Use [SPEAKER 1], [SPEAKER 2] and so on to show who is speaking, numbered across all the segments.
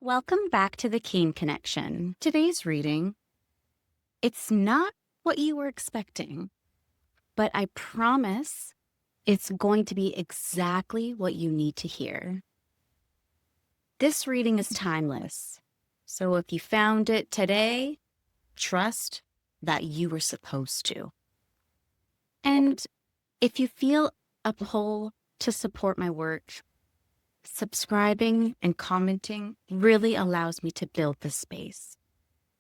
[SPEAKER 1] Welcome back to the Kane Connection. Today's reading, it's not what you were expecting, but I promise it's going to be exactly what you need to hear. This reading is timeless, so if you found it today, trust that you were supposed to. And if you feel a pull to support my work, subscribing and commenting really allows me to build this space.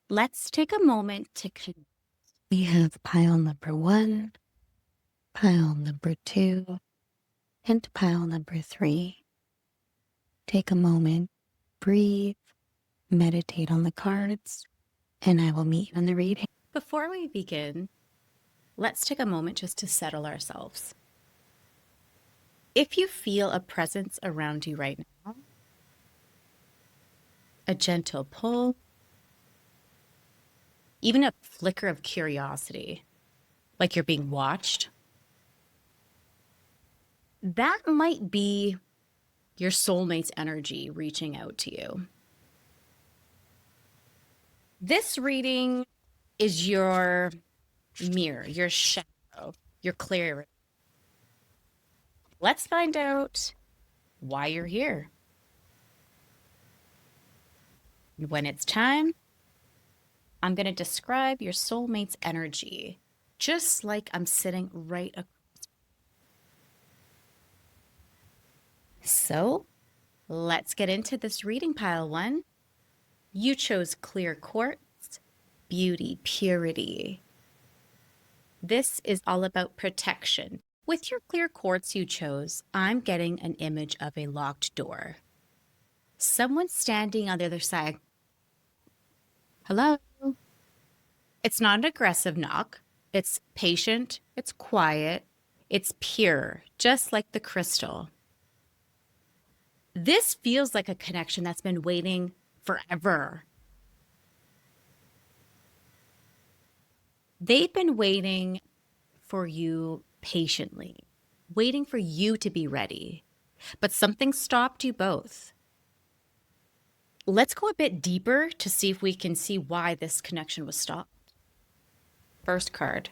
[SPEAKER 1] Let's take a moment to connect. We have pile number 1, pile number 2, and pile number 3. Take a moment, breathe, meditate on the cards, and I will meet you in the reading. Before we begin, let's take a moment just to settle ourselves. If you feel a presence around you right now, a gentle pull, even a flicker of curiosity, like you're being watched, that might be your soulmate's energy reaching out to you. This reading is your mirror, your shadow, your clarity. Let's find out why you're here. When it's time, I'm going to describe your soulmate's energy, just like I'm sitting right across. So let's get into this reading. Pile 1. You chose clear quartz, beauty, purity. This is all about protection. With your clear quartz you chose, I'm getting an image of a locked door. Someone standing on the other side. Hello? It's not an aggressive knock. It's patient, it's quiet, it's pure, just like the crystal. This feels like a connection that's been waiting forever. They've been waiting for you patiently, waiting for you to be ready, but something stopped you both. Let's go a bit deeper to see if we can see why this connection was stopped. First card,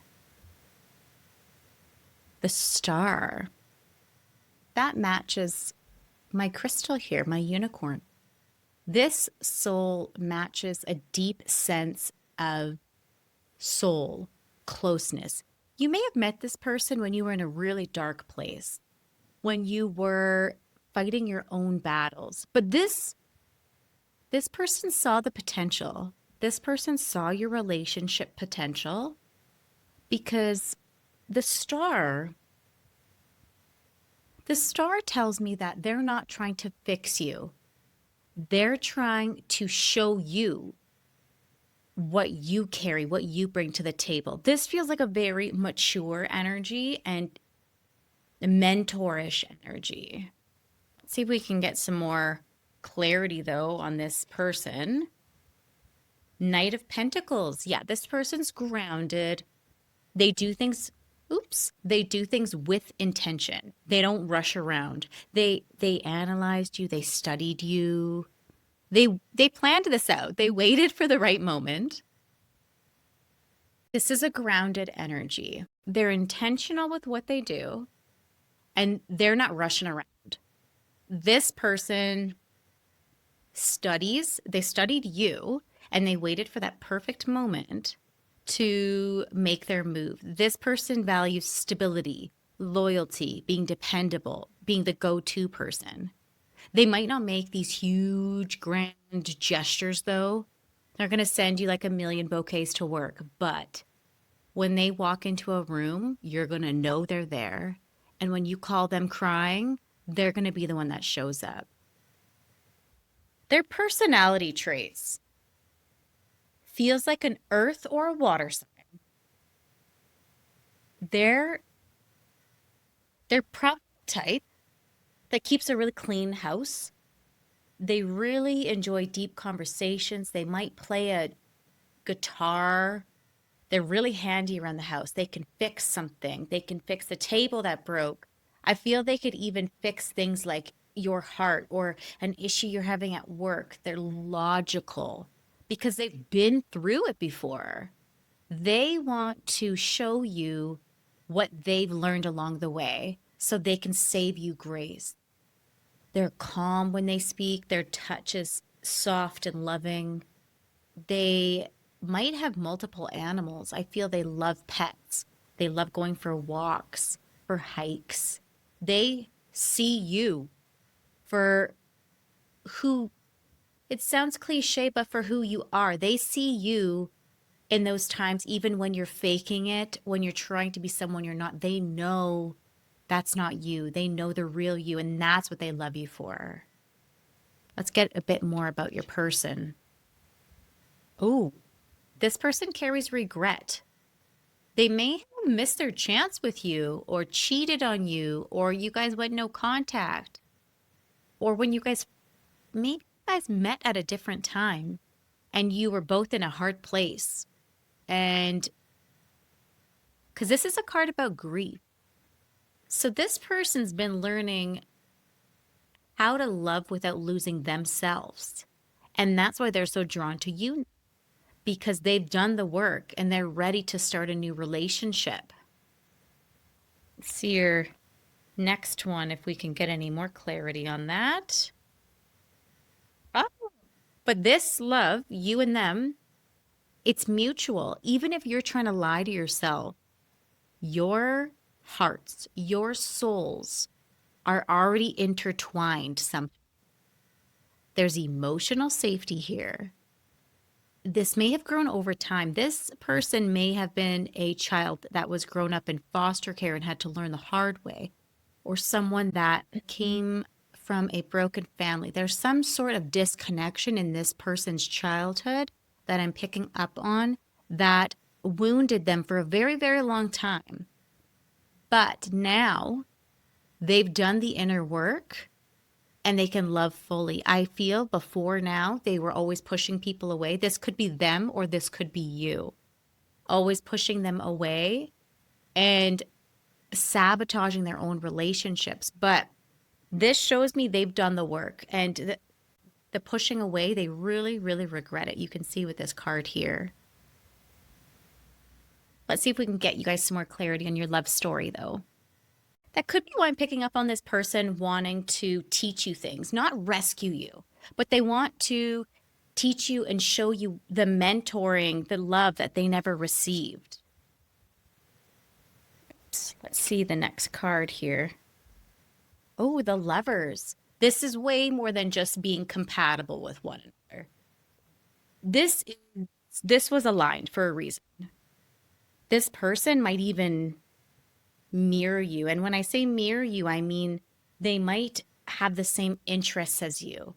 [SPEAKER 1] the star. That matches my crystal here, my unicorn. This soul matches a deep sense of soul, closeness. You may have met this person when you were in a really dark place, when you were fighting your own battles. But this person saw the potential. This person saw your relationship potential because the star tells me that they're not trying to fix you. They're trying to show you what you carry, what you bring to the table. This feels like a very mature energy and a mentorish energy. Let's see if we can get some more clarity though on this person. Knight of Pentacles. Yeah, this person's grounded. They do things with intention. They don't rush around. They analyzed you, they studied you. They planned this out. They waited for the right moment. This is a grounded energy. They're intentional with what they do, and they're not rushing around. This person they studied you, and they waited for that perfect moment to make their move. This person values stability, loyalty, being dependable, being the go-to person. They might not make these huge, grand gestures, though. They're going to send you like a million bouquets to work. But when they walk into a room, you're going to know they're there. And when you call them crying, they're going to be the one that shows up. Their personality traits feels like an earth or a water sign. They're probably type that keeps a really clean house. They really enjoy deep conversations. They might play a guitar. They're really handy around the house. They can fix something. They can fix the table that broke. I feel they could even fix things like your heart or an issue you're having at work. They're logical because they've been through it before. They want to show you what they've learned along the way so they can save you grace. They're calm when they speak, their touch is soft and loving. They might have multiple animals. I feel they love pets. They love going for walks, for hikes. They see you for who, it sounds cliche, but for who you are. They see you in those times, even when you're faking it, when you're trying to be someone you're not. They know that's not you. They know the real you, and that's what they love you for. Let's get a bit more about your person. Oh, this person carries regret. They may have missed their chance with you or cheated on you, or you guys went no contact, or when you guys maybe you guys met at a different time and you were both in a hard place. And because this is a card about grief. So this person's been learning how to love without losing themselves. And that's why they're so drawn to you, because they've done the work and they're ready to start a new relationship. Let's see your next one, if we can get any more clarity on that. Oh, but this love, you and them, it's mutual. Even if you're trying to lie to yourself, your hearts, your souls are already intertwined. There's emotional safety here. This may have grown over time. This person may have been a child that was grown up in foster care and had to learn the hard way, or someone that came from a broken family. There's some sort of disconnection in this person's childhood that I'm picking up on that wounded them for a very, very long time. But now they've done the inner work and they can love fully. I feel before now, they were always pushing people away. This could be them or this could be you. Always pushing them away and sabotaging their own relationships. But this shows me they've done the work, and the pushing away, they really, really regret it. You can see with this card here. Let's see if we can get you guys some more clarity on your love story, though. That could be why I'm picking up on this person wanting to teach you things, not rescue you, but they want to teach you and show you the mentoring, the love that they never received. Oops. Let's see the next card here. Oh, the Lovers. This is way more than just being compatible with one another. This was aligned for a reason. This person might even mirror you. And when I say mirror you, I mean they might have the same interests as you.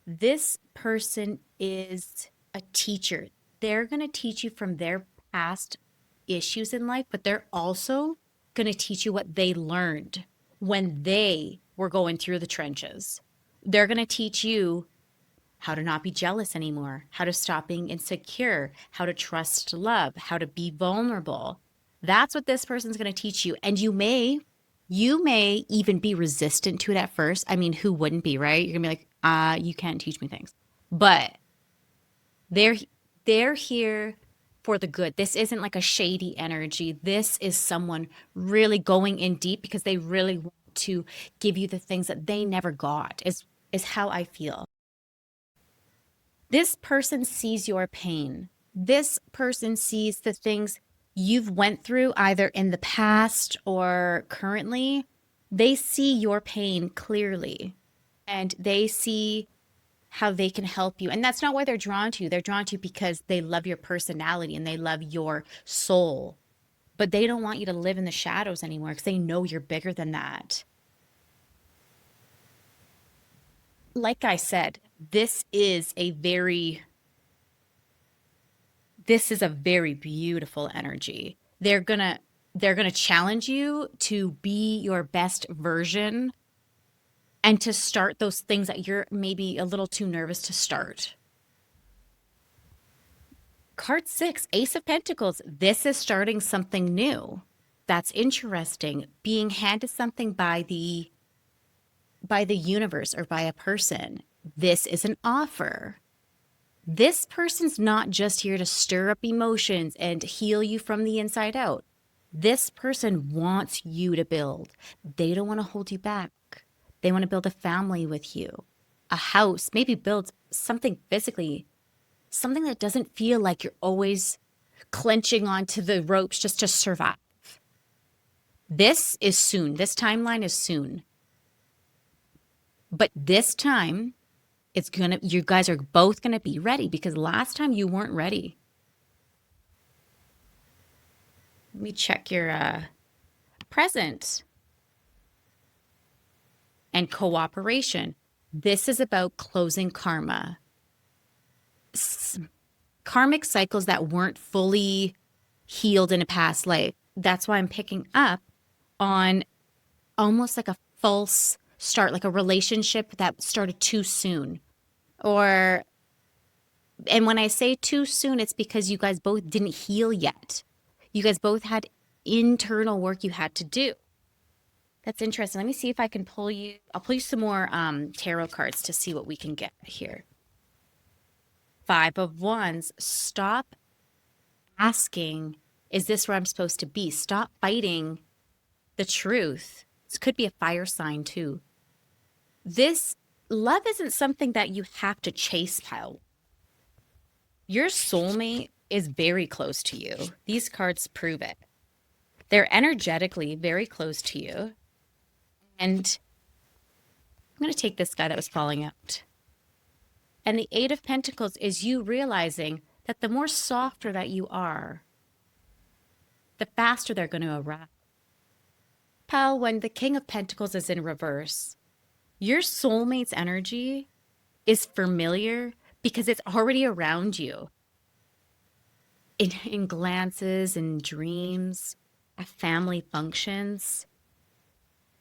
[SPEAKER 1] This person is a teacher. They're going to teach you from their past issues in life, but they're also going to teach you what they learned when they were going through the trenches. They're going to teach you how to not be jealous anymore, how to stop being insecure, how to trust love, how to be vulnerable. That's what this person's going to teach you. And you may even be resistant to it at first. I mean, who wouldn't be, right? You're going to be like, you can't teach me things. But they're here for the good. This isn't like a shady energy. This is someone really going in deep because they really want to give you the things that they never got, is how I feel. This person sees your pain. This person sees the things you've went through either in the past or currently. They see your pain clearly and they see how they can help you. And that's not why they're drawn to you. They're drawn to you because they love your personality and they love your soul. But they don't want you to live in the shadows anymore because they know you're bigger than that. Like I said, this is a very beautiful energy. They're gonna challenge you to be your best version and to start those things that you're maybe a little too nervous to start. Card 6, Ace of Pentacles. This is starting something new. That's interesting. Being handed something by the by the universe or by a person. This is an offer. This person's not just here to stir up emotions and heal you from the inside out. This person wants you to build. They don't want to hold you back. They want to build a family with you, a house, maybe build something physically, something that doesn't feel like you're always clenching onto the ropes just to survive. This is soon. This timeline is soon. But this time, you guys are both gonna be ready, because last time you weren't ready. Let me check your present and cooperation. This is about closing karma. Karmic cycles that weren't fully healed in a past life. That's why I'm picking up on almost like a false start, like a relationship that started too soon. And when I say too soon, it's because you guys both didn't heal yet. You guys both had internal work you had to do. That's interesting. Let me see if I can I'll pull you some more tarot cards to see what we can get here. 5 of Wands. Stop asking, is this where I'm supposed to be? Stop fighting the truth. This could be a fire sign too. This love isn't something that you have to chase, pal. Your soulmate is very close to you. These cards prove it. They're energetically very close to you. And I'm going to take this guy that was falling out. And the 8 of Pentacles is you realizing that the more softer that you are, the faster they're going to arrive. Pal, when the King of Pentacles is in reverse, your soulmate's energy is familiar because it's already around you. In glances and dreams, at family functions,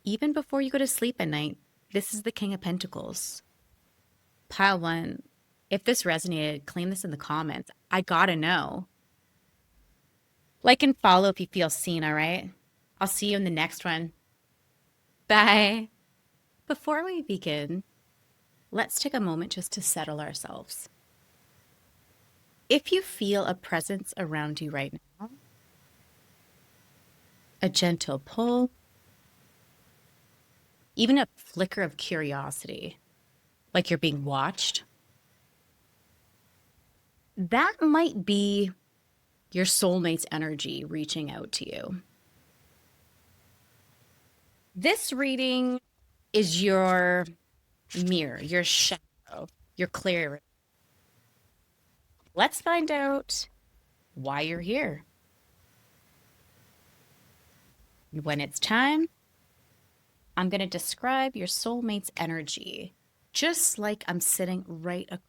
[SPEAKER 1] even before you go to sleep at night, this is the King of Pentacles. Pile 1, if this resonated, claim this in the comments. I gotta know. Like and follow if you feel seen, all right? I'll see you in the next one. Bye. Before we begin, let's take a moment just to settle ourselves. If you feel a presence around you right now, a gentle pull, even a flicker of curiosity, like you're being watched, that might be your soulmate's energy reaching out to you. This reading is your mirror, your shadow, your clarity. Let's find out why you're here. When it's time, I'm going to describe your soulmate's energy, just like I'm sitting right across.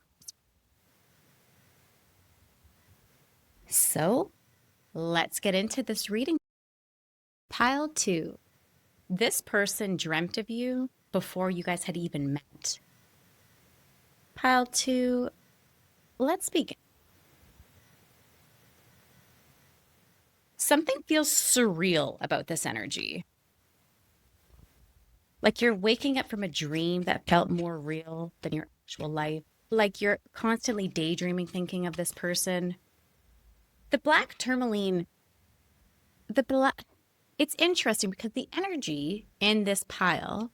[SPEAKER 1] So let's get into this reading. Pile 2. This person dreamt of you before you guys had even met. Pile 2, let's begin. Something feels surreal about this energy. Like you're waking up from a dream that felt more real than your actual life. Like you're constantly daydreaming, thinking of this person. The black tourmaline, it's interesting because the energy in this pile,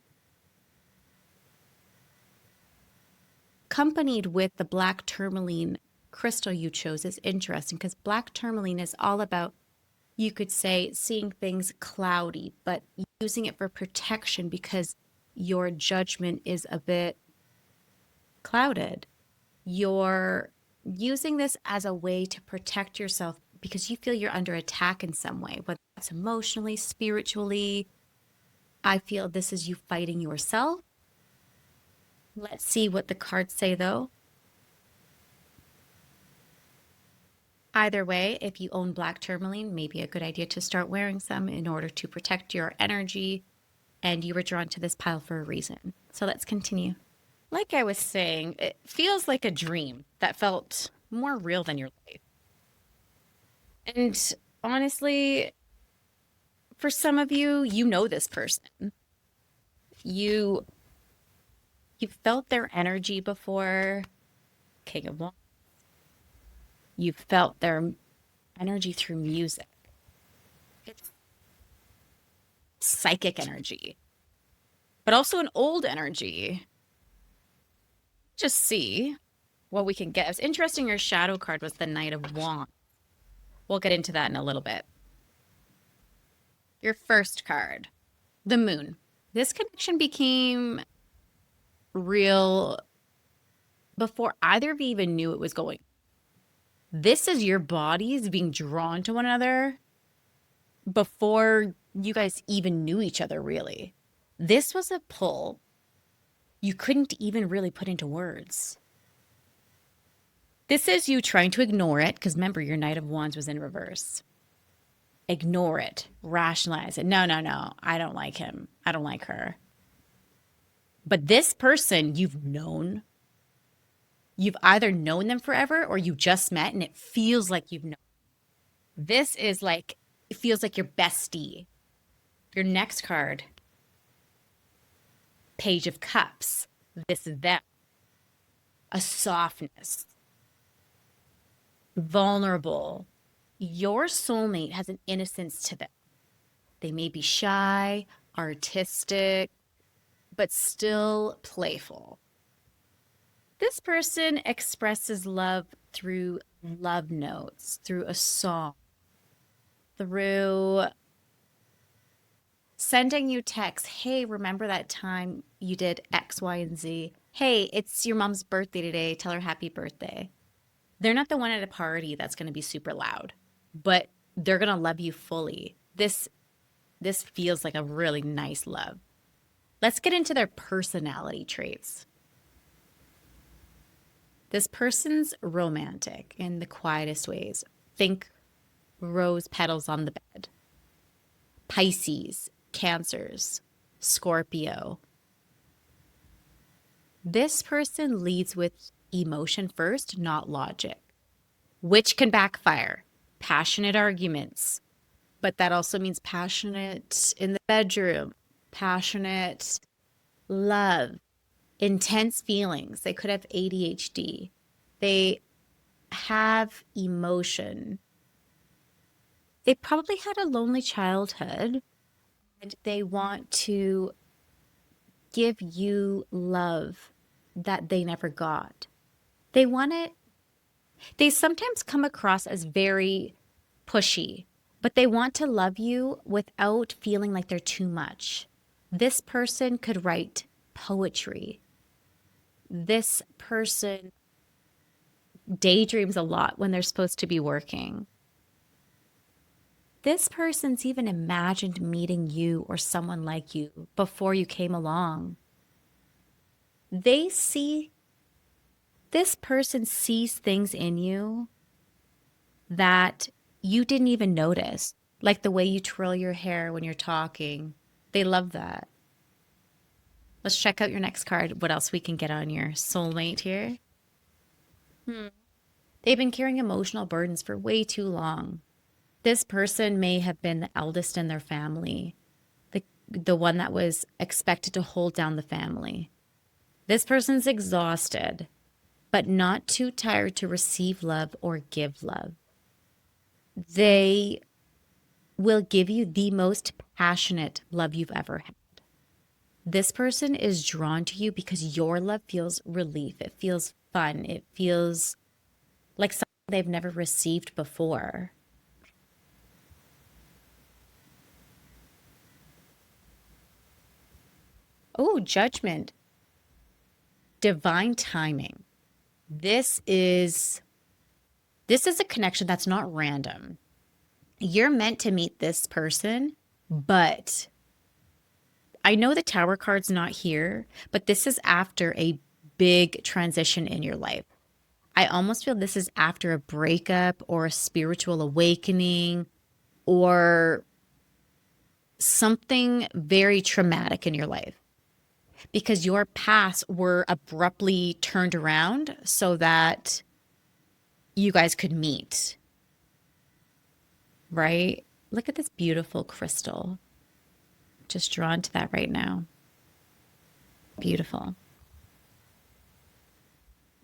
[SPEAKER 1] accompanied with the black tourmaline crystal you chose, is interesting because black tourmaline is all about, you could say, seeing things cloudy, but using it for protection because your judgment is a bit clouded. You're using this as a way to protect yourself because you feel you're under attack in some way, whether it's emotionally, spiritually. I feel this is you fighting yourself. Let's see what the cards say, though. Either way, if you own black tourmaline, maybe a good idea to start wearing some in order to protect your energy, and you were drawn to this pile for a reason. So let's continue. Like I was saying, it feels like a dream that felt more real than your life. And honestly, for some of you, you know this person. You You've felt their energy before, King of Wands. You've felt their energy through music. It's psychic energy, but also an old energy. Just see what we can get. It's interesting your shadow card was the Knight of Wands. We'll get into that in a little bit. Your first card, the Moon. This connection became real before either of you even knew it was going. This is your bodies being drawn to one another before you guys even knew each other, really. This was a pull you couldn't even really put into words. This is you trying to ignore it, because remember, your Knight of Wands was in reverse. Ignore it, rationalize it. No, no, no, I don't like him. I don't like her. But this person you've known, you've either known them forever or you just met and it feels like you've known. This is like, it feels like your bestie. Your next card, Page of Cups. This is them. A softness. Vulnerable. Your soulmate has an innocence to them. They may be shy, artistic, but still playful. This person expresses love through love notes, through a song, through sending you texts. Hey, remember that time you did X, Y, and Z? Hey, it's your mom's birthday today. Tell her happy birthday. They're not the one at a party that's going to be super loud, but they're going to love you fully. This feels like a really nice love. Let's get into their personality traits. This person's romantic in the quietest ways. Think rose petals on the bed. Pisces, Cancers, Scorpio. This person leads with emotion first, not logic, which can backfire. Passionate arguments, but that also means passionate in the bedroom, passionate love, intense feelings. They could have ADHD. They have emotion. They probably had a lonely childhood and they want to give you love that they never got. They want it. They sometimes come across as very pushy, but they want to love you without feeling like they're too much. This person could write poetry. This person daydreams a lot when they're supposed to be working. This person's even imagined meeting you or someone like you before you came along. This person sees things in you that you didn't even notice, like the way you twirl your hair when you're talking. They love that. Let's check out your next card. What else we can get on your soulmate here? They've been carrying emotional burdens for way too long. This person may have been the eldest in their family, the one that was expected to hold down the family. This person's exhausted, but not too tired to receive love or give love. They will give you the most passionate love you've ever had. This person is drawn to you because your love feels relief. It feels fun. It feels like something they've never received before. Oh, Judgment. Divine timing. This is a connection that's not random. You're meant to meet this person, but I know the Tower card's not here, but this is after a big transition in your life. I almost feel this is after a breakup or a spiritual awakening or something very traumatic in your life, because your paths were abruptly turned around so that you guys could meet, right? Look at this beautiful crystal. Just drawn to that right now. Beautiful.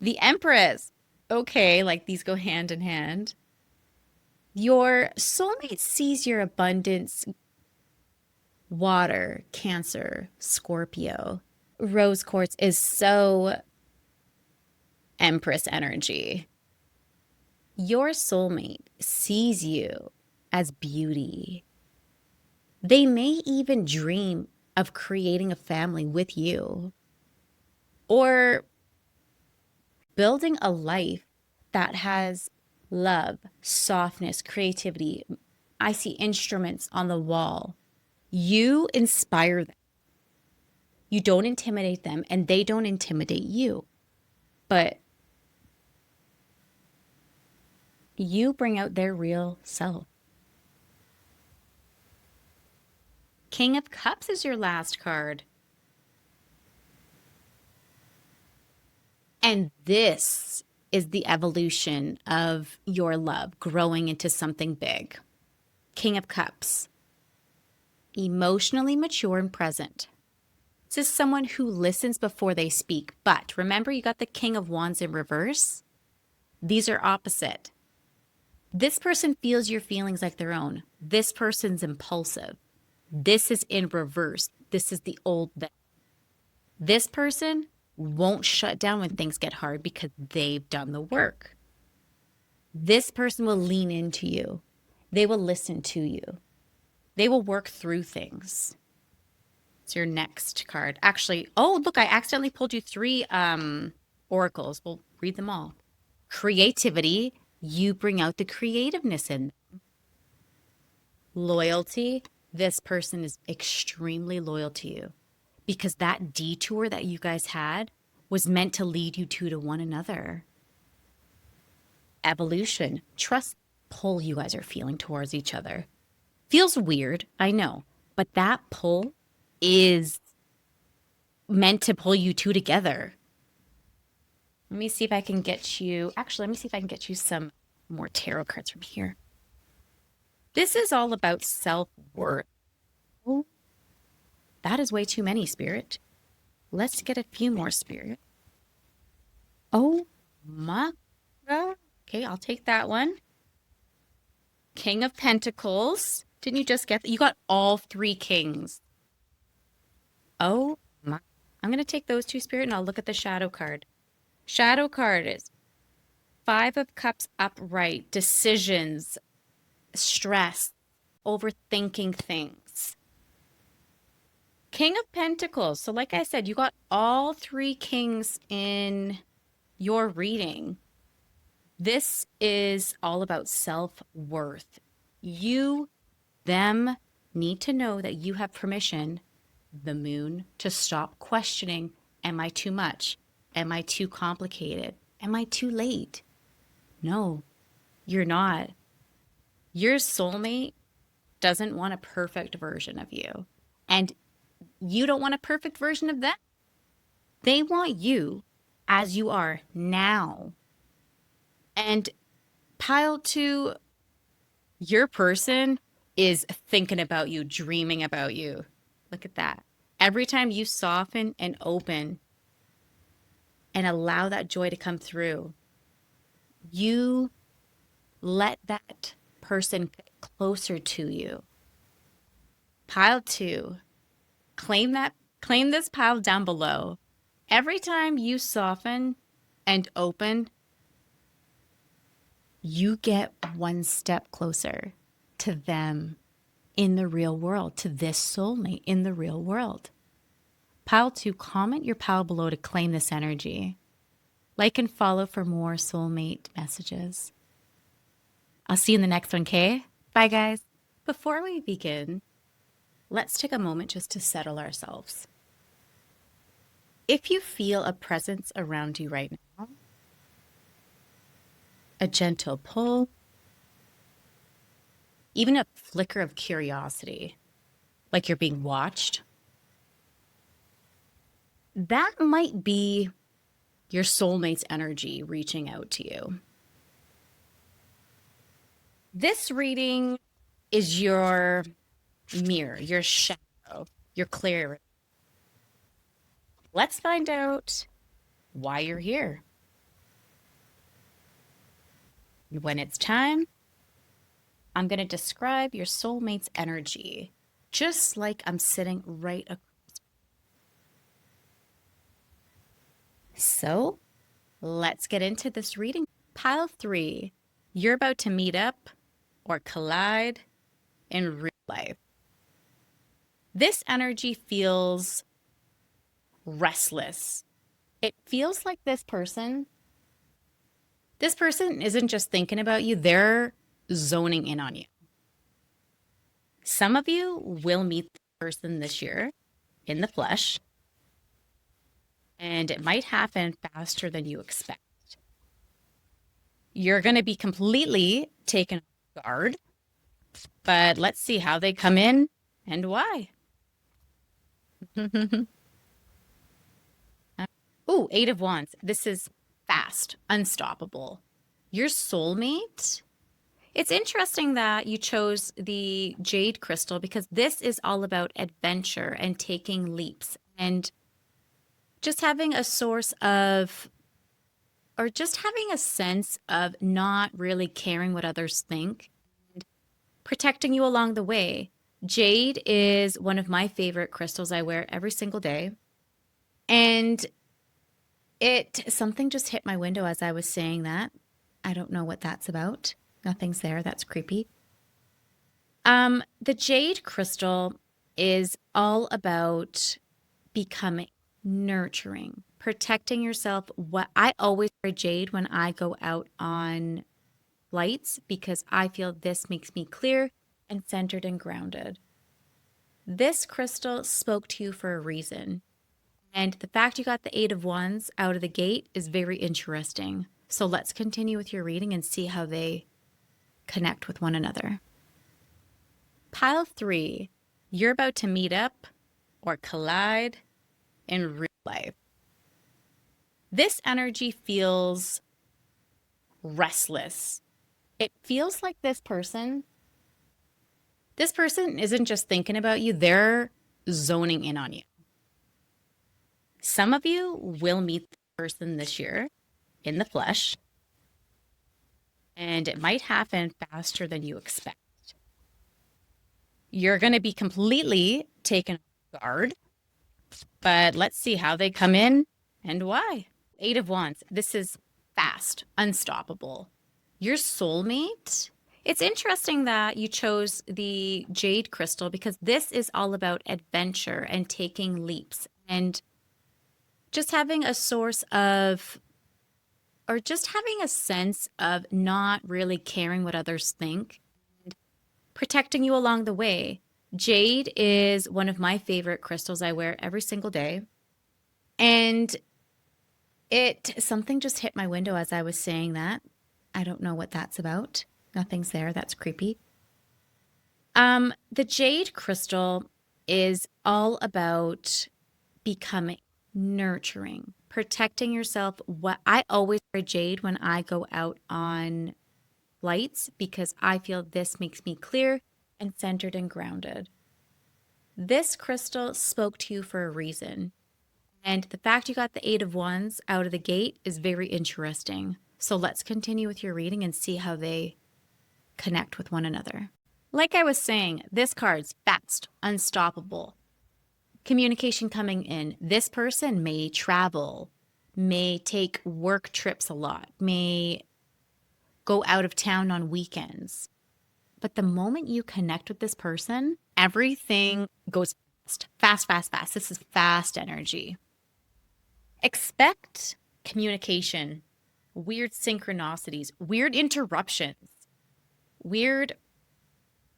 [SPEAKER 1] The Empress. Okay, like these go hand in hand. Your soulmate sees your abundance, water, Cancer, Scorpio. Rose quartz is so Empress energy. Your soulmate sees you as beauty. They may even dream of creating a family with you or building a life that has love, softness, creativity. I see instruments on the wall. You inspire them. You don't intimidate them, and they don't intimidate you. But you bring out their real self. King of Cups is your last card. And this is the evolution of your love growing into something big. King of Cups, emotionally mature and present. This is someone who listens before they speak. But remember, you got the King of Wands in reverse. These are opposite. This person feels your feelings like their own. This person's impulsive. This is in reverse. This is the old them. This person won't shut down when things get hard because they've done the work. This person will lean into you. They will listen to you. They will work through things. It's your next card. Actually, oh, look, I accidentally pulled you three oracles. We'll read them all. Creativity, you bring out the creativeness in them. Loyalty, this person is extremely loyal to you because that detour that you guys had was meant to lead you two to one another. Evolution, trust pull you guys are feeling towards each other. Feels weird, I know, but that pull is meant to pull you two together. Let me see if I can get you, actually, let me see if I can get you some more tarot cards from here. This is all about self-worth. Oh, that is way too many, Spirit. Let's get a few more, Spirit. Oh my God. Okay, I'll take that one. King of Pentacles. Didn't you just get that? You got all three kings. Oh my. I'm going to take those two, Spirit, and I'll look at the shadow card. Shadow card is Five of Cups upright, decisions, stress, overthinking things. King of Pentacles. So like I said, you got all three kings in your reading. This is all about self-worth. You, them, need to know that you have permission, the moon, to stop questioning, am I too much? Am I too complicated? Am I too late? No, you're not. Your soulmate doesn't want a perfect version of you. And you don't want a perfect version of them. They want you as you are now. And pile two, your person is thinking about you, dreaming about you. Look at that. Every time you soften and open and allow that joy to come through, you let that person get closer to you. Pile two, claim this pile down below. Every time you soften and open, you get one step closer to them in the real world, to this soulmate in the real world. Pile two, comment your pile below to claim this energy. Like and follow for more soulmate messages. I'll see you in the next one, okay? Bye, guys. Before we begin, let's take a moment just to settle ourselves. If you feel a presence around you right now, a gentle pull, even a flicker of curiosity, like you're being watched, that might be your soulmate's energy reaching out to you. This reading is your mirror, your shadow, your clarity. Let's find out why you're here. When it's time, I'm going to describe your soulmate's energy, just like I'm sitting right across. So let's get into this reading. Pile 3, you're about to meet up or collide in real life. This energy feels restless. It feels like this person isn't just thinking about you, they're zoning in on you. Some of you will meet the person this year in the flesh, and it might happen faster than you expect. You're going to be completely taken off guard, but let's see how they come in and why. Ooh, 8 of Wands. This is fast, unstoppable. Your soulmate. It's interesting that you chose the jade crystal because this is all about adventure and taking leaps and just having a source of, or just having a sense of not really caring what others think, protecting you along the way. Jade is one of my favorite crystals. I wear every single day. And something just hit my window as I was saying that. I don't know what that's about. Nothing's there. That's creepy. The jade crystal is all about becoming nurturing, protecting yourself. What I always wear jade when I go out on flights because I feel this makes me clear and centered and grounded. This crystal spoke to you for a reason. And the fact you got the 8 of Wands out of the gate is very interesting. So let's continue with your reading and see how they connect with one another. Pile 3, you're about to meet up or collide in real life. This energy feels restless. It feels like this person isn't just thinking about you, they're zoning in on you. Some of you will meet the person this year in the flesh, and it might happen faster than you expect. You're going to be completely taken off guard, but let's see how they come in and why. 8 of Wands. This is fast, unstoppable. Your soulmate. It's interesting that you chose the jade crystal because this is all about adventure and taking leaps and just having a source of, or just having a sense of not really caring what others think, protecting you along the way. Jade is one of my favorite crystals. I wear every single day. And something just hit my window as I was saying that. I don't know what that's about. Nothing's there. That's creepy. The jade crystal is all about becoming nurturing, protecting yourself. What I always wear jade when I go out on flights because I feel this makes me clear and centered and grounded. This crystal spoke to you for a reason. And the fact you got the 8 of Wands out of the gate is very interesting. So let's continue with your reading and see how they connect with one another. Like I was saying, this card's fast, unstoppable. Communication coming in. This person may travel, may take work trips a lot, may go out of town on weekends. But the moment you connect with this person, everything goes fast, fast, fast, fast. This is fast energy. Expect communication, weird synchronicities, weird interruptions, weird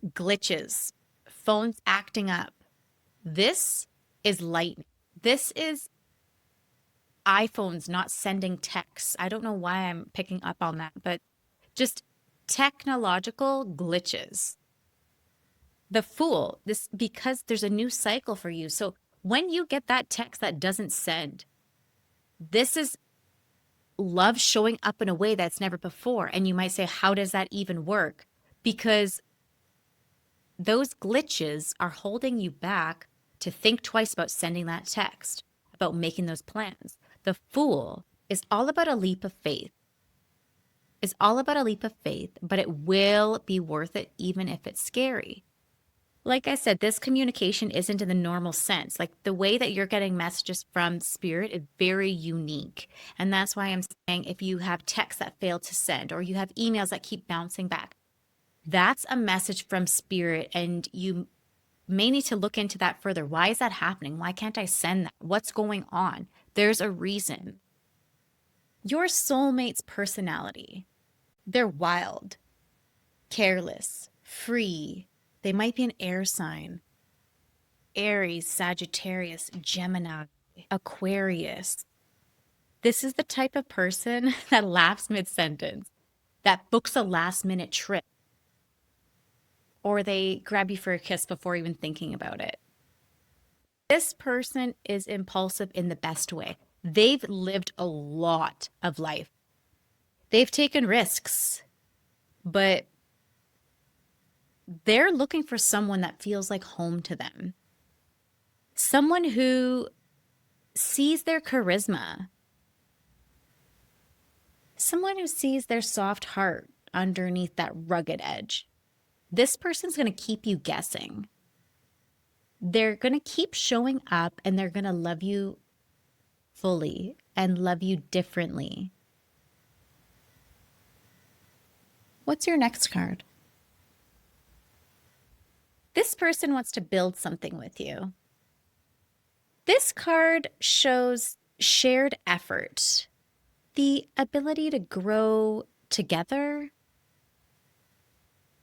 [SPEAKER 1] glitches, phones acting up. This is lightning. This is iPhones not sending texts. I don't know why I'm picking up on that, but just technological glitches. The Fool, this because there's a new cycle for you. So when you get that text that doesn't send, this is love showing up in a way that's never before. And you might say, how does that even work? Because those glitches are holding you back to think twice about sending that text, about making those plans. The Fool is all about a leap of faith. is all about a leap of faith, but it will be worth it even if it's scary. Like I said, this communication isn't in the normal sense. Like the way that you're getting messages from spirit is very unique. And that's why I'm saying if you have texts that fail to send or you have emails that keep bouncing back, that's a message from spirit. And you may need to look into that further. Why is that happening? Why can't I send that? What's going on? There's a reason. Your soulmate's personality, they're wild, careless, free. They might be an air sign. Aries, Sagittarius, Gemini, Aquarius. This is the type of person that laughs mid-sentence, that books a last-minute trip, or they grab you for a kiss before even thinking about it. This person is impulsive in the best way. They've lived a lot of life. They've taken risks, but they're looking for someone that feels like home to them. Someone who sees their charisma. Someone who sees their soft heart underneath that rugged edge. This person's going to keep you guessing. They're going to keep showing up and they're going to love you fully and love you differently. What's your next card? This person wants to build something with you. This card shows shared effort, the ability to grow together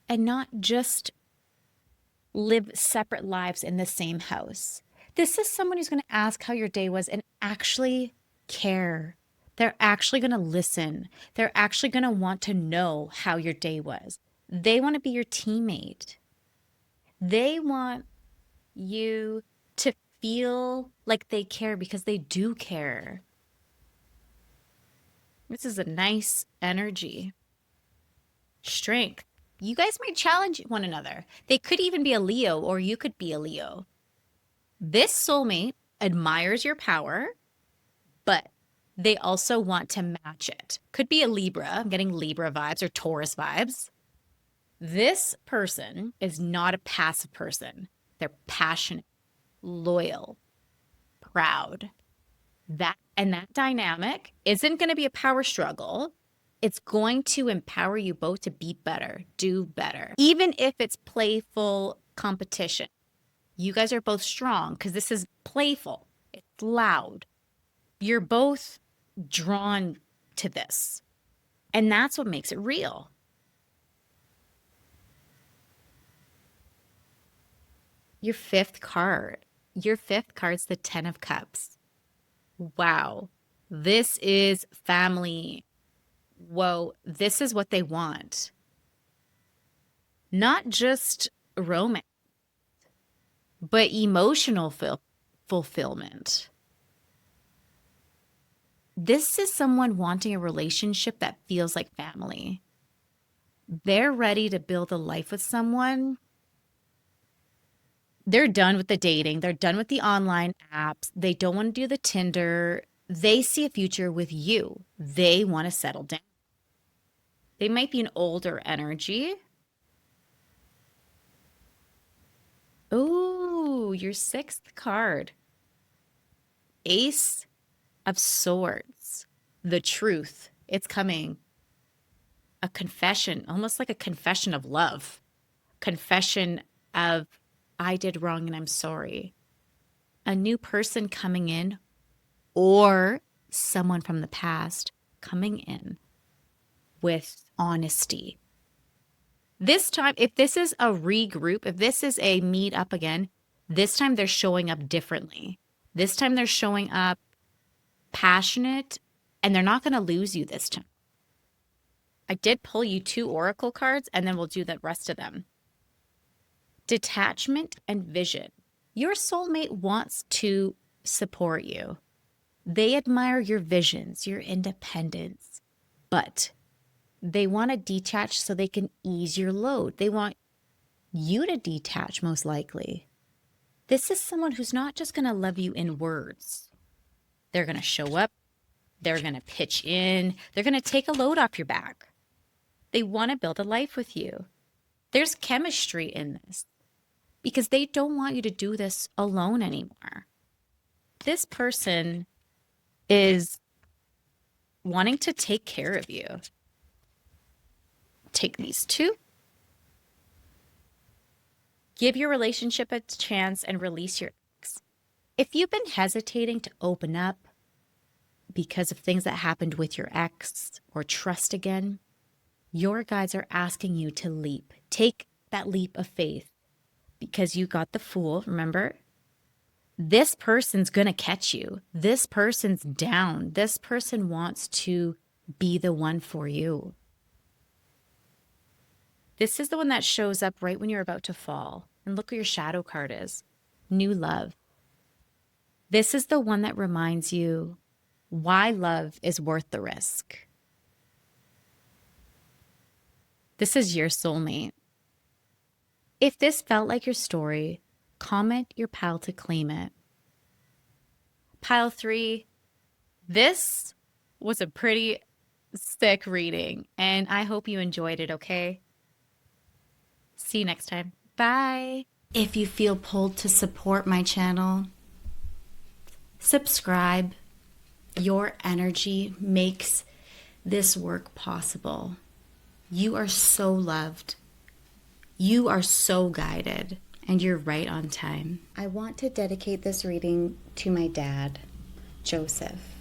[SPEAKER 1] and not just live separate lives in the same house. This is someone who's going to ask how your day was and actually care. They're actually going to listen. They're actually going to want to know how your day was. They want to be your teammate. They want you to feel like they care because they do care. This is a nice energy. Strength. You guys might challenge one another. They could even be a Leo, or you could be a Leo. This soulmate admires your power, but they also want to match it. Could be a Libra. I'm getting Libra vibes or Taurus vibes. This person is not a passive person. They're passionate, loyal, proud. That dynamic isn't going to be a power struggle. It's going to empower you both to be better, do better. Even if it's playful competition, you guys are both strong because this is playful. It's loud. You're both drawn to this. And that's what makes it real. Your fifth card. Your fifth card's the 10 of Cups. Wow. This is family. Whoa, this is what they want. Not just romance, but emotional fulfillment. This is someone wanting a relationship that feels like family. They're ready to build a life with someone. They're done with the dating. They're done with the online apps. They don't want to do the Tinder. They see a future with you. They want to settle down. They might be an older energy. Oh, your sixth card. Ace of Swords. The truth. It's coming. A confession, almost like a confession of love. Confession of, I did wrong and I'm sorry. A new person coming in, or someone from the past coming in with honesty. This time, if this is a regroup, if this is a meet up again, this time they're showing up differently. This time they're showing up passionate, and they're not going to lose you this time. I did pull you 2 oracle cards, and then we'll do the rest of them. Detachment and vision. Your soulmate wants to support you. They admire your visions, your independence, but they want to detach so they can ease your load. They want you to detach, most likely. This is someone who's not just going to love you in words. They're going to show up. They're going to pitch in. They're going to take a load off your back. They want to build a life with you. There's chemistry in this because they don't want you to do this alone anymore. This person is wanting to take care of you. Take these two. Give your relationship a chance and release your ex. If you've been hesitating to open up because of things that happened with your ex or trust again, your guides are asking you to leap. Take that leap of faith because you got the Fool, remember? This person's going to catch you. This person's down. This person wants to be the one for you. This is the one that shows up right when you're about to fall. And look what your shadow card is. New love. This is the one that reminds you why love is worth the risk. This is your soulmate. If this felt like your story, comment your pile to claim it. Pile 3, this was a pretty sick reading, and I hope you enjoyed it, okay? See you next time. Bye. If you feel pulled to support my channel, subscribe. Your energy makes this work possible. You are so loved. You are so guided, and you're right on time. I want to dedicate this reading to my dad, Joseph.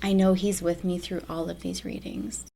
[SPEAKER 1] I know he's with me through all of these readings.